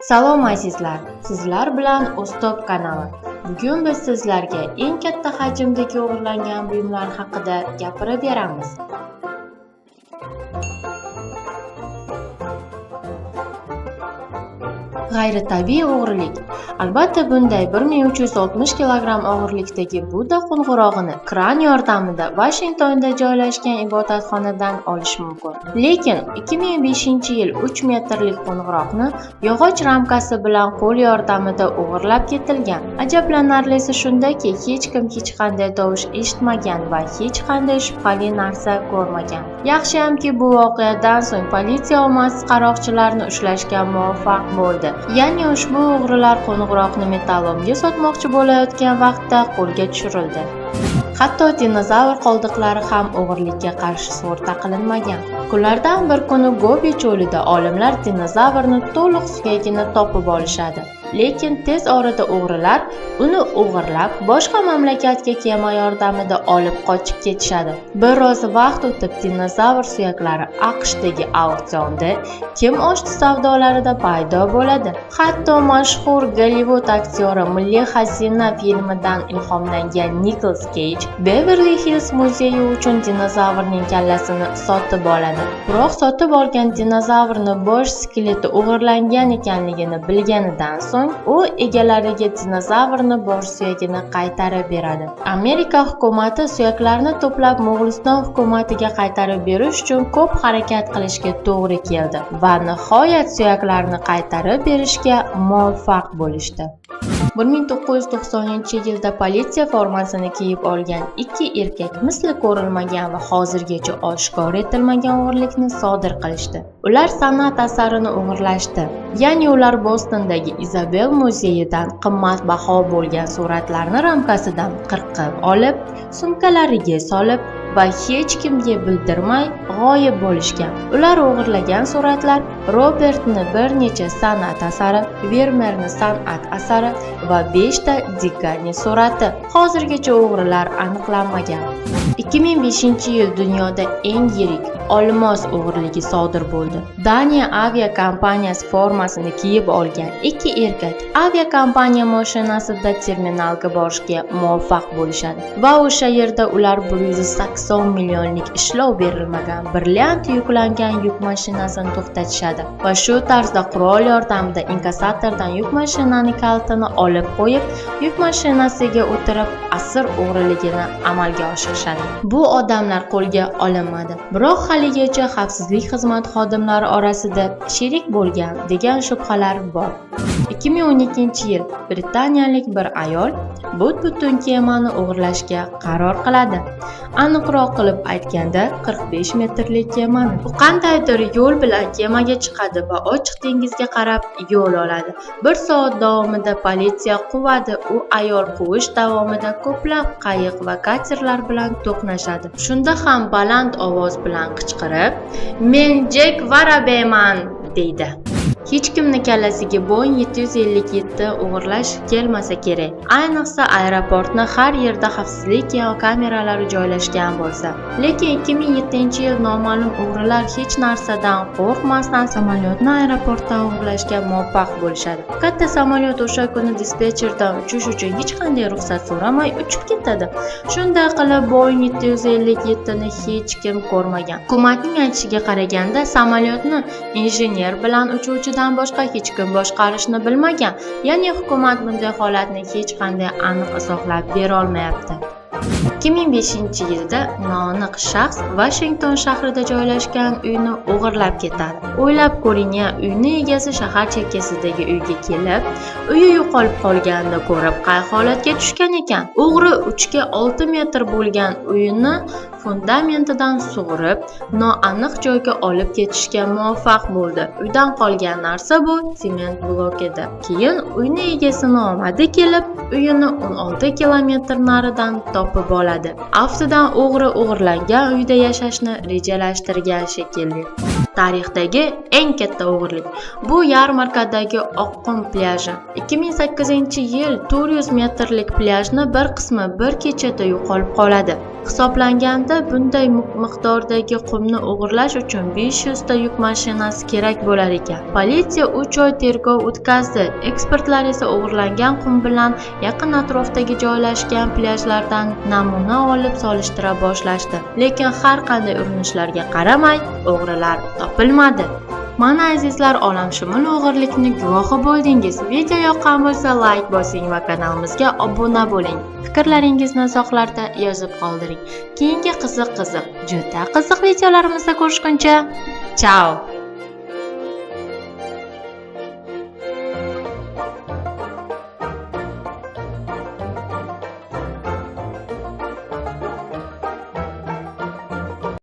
Salom azizlar, sizlar bilan O'ztop kanali. Bugun biz sizlarga eng katta hajmdagi o'g'irlangan buyumlar haqida gapirib beramiz. G'ayritabiiy o'g'rilik. Albatta bunday 1360 kilogramm og'irlikdagi Budda qo'ng'irog'ini kran yordamida Vashingtonda joylashgan ibodatxonadan olish mumkin. Lekin 2005-yil 3 metrlik qo'ng'iroqni yog'och ramkasi bilan qo'l yordamida o'g'irlab ketilgan. Ajablanarlisi shundaki, hech kim hech qanday tovush eshitmagan va hech qanday shubhali narsa ko'rmagan. Yaxshiyamki bu voqeadan so'ng politsiya omadsiz qaroqchilarni ushlashga muvaffaq bo'ldi. Ya'ni ushbu o'g'rilar qo'ng'iroqni metallolomga sotmoqchi bo'layotgan vaqtda qo'lga tushirildi. Hatto dinozavr qoldiqlari ham o'g'irlikka qarshi sug'urta qilinmagan. Kunlardan bir kuni Gobi cho'lida olimlar dinozavrni to'liq suyagini topib olishadi. Lekin tez orada o'g'rilar uni o'g'irlab boshqa mamlakatga kema yordamida olib qochib ketishadi. Biroz vaqt o'tib dinozavr suyaklari AQShdagi auksionda kim oshdi savdolarida paydo bo'ladi. Hatto mashhur Gollivud aktyori Milliy xazina filmidan ilhomlangan Nicolas Cage Beverly Hills muzeyi uchun dinozavrning kallasini sotib oladi. Biroq sotib olgan dinozavrni bosh skeleti o'g'irlangan ekanligini bilganidan so'ng u egalariga dinozavrni bosh suyagini qaytarib beradi. Amerika hukumati suyaklarni to'plab Mo'g'uliston hukumatiga qaytarib berish uchun ko'p harakat qilishga to'g'ri keldi va nihoyat suyaklarni qaytarib berishga muvaffaq bo'lishdi. 1990-yilda politsiya formasini kiyib olgan ikki erkak misli ko'rilmagan va hozirgacha oshkor etilmagan o'g'irlikni sodir qilishdi. Ular san'at asarini o'g'irlashdi. Ya'ni ular Bostondagi Izabel muzeyidan qimmatbaho bo'lgan suratlarni ramkasidan qirqib olib, sumkalariga solib va hech kimga bildirmay g'oyib bo'lishgan. Ular o'g'irlagan suratlar Robertni bir necha san'at asari, Vermeerni san'at asari va 5 ta Deganni surati. Hozirgacha o'g'rilar aniqlanmagan. 2005-yil dunyoda eng yirik olmos o'g'irligi sodir bo'ldi. Daniya aviakompaniyasi formasini kiyib olgan ikki erkak aviakompaniya mashinasida terminalga borishga muvaffaq bo'lishadi va o'sha yerda ular 180 millionlik ishlov berilmagan brilliant yuklangan yuk mashinasini to'xtatishadi va shu tarzda qurol yordamida inkassatordan yuk mashinaning kalitini olib qo'yib, yuk mashinasiga o'tirib asir o'g'riligini amalga oshirishadi. Bu odamlar qo'lga olinmadi. Biroq haligacha xavfsizlik xizmati xodimlari orasida sherik bo'lgan degan shubhalar bor. 2012-yil britaniyalik bir ayol butun kemani o'g'irlashga qaror qiladi. Aniqroq qilib aytganda 45 metrlik kemani. U qandaydir yo'l bilan kemaga chiqadi va ochiq dengizga qarab yo'l oladi. 1 soat davomida politsiya quvadi. U ayol quvish davomida ko'plab qayiq va katerlar bilan to'qnashadi. Shunda ham baland ovoz bilan qichqirib, "Men Jek Varabeyman" deydi. Hech kimni kallasiga Boeing 757 o'g'irlash kelmasa kerak. Ayniqsa aeroportni har yerda xavfsizlik kameralari joylashgan bo'lsa. Lekin 2007-yil noma'lum o'g'rilar hech narsadan qo'rqmasdan samolyotni aeroportdan o'g'irlashga muvaffaq bo'lishadi. Katta samolyot o'sha kuni dispetcherdan uchish uchun hech qanday ruxsat so'ramay uchib ketadi. Shunday qilib Boeing 757 ni hech kim ko'rmagan. Hukumatning aytishiga qaraganda samolyotni injener bilan uchuvchi boshqa hech kim boshqarishni bilmagan. Ya'ni hukumat bunday holatni hech qanday aniq izohlab bera olmayapti. 2005-yilda noaniq shaxs Vashington shahrida joylashgan uyni o'g'irlab ketadi. O'ylab ko'ring-ya, uyning egasi shahar chekkasidagi uyga kelib, uyi yo'qolib qolganini ko'rib, qay holatga tushgan ekan? O'g'ri 3 ga 6 metr bo'lgan uyini fundamentidan sug'urib, noaniq joyga olib ketishga muvaffaq bo'ldi. Uydan qolgan narsa bu sement blok edi. Keyin uyning egasini omadi kelib, uyini 16 kilometr naridan topib oladi. Aftidan o'g'ri o'g'irlangan uyda yashashni rejalashtirgan shekilli. tarixdagi eng katta o'g'irlik. Bu yarmarkadagi Oqqum plyajı. 2008-yil 400 metrlik plyajni bir qismi bir kechada yo'qolib qoladi. Hisoblanganda bunday miqdordagi qumni o'g'irlash uchun 500 ta yuk mashinasi kerak bo'lar ekan. Politsiya 3 oy tergov o'tkazdi. Ekspertlar esa o'g'irlangan qum bilan yaqin atrofdagi joylashgan plyajlardan namuna olib solishtira boshlashdi. Lekin har qanday urinishlarga qaramay, o'g'rilar topilmadi. Mana azizlar, olamshumul o'g'irlikni guvohi bo'ldingiz. Video yoqqan bo'lsa like bosing va kanalimizga obuna bo'ling. Fikrlaringizni izohlarda yozib qoldiring. Keyingi juda qiziq videolarimizda ko'rishguncha, chao.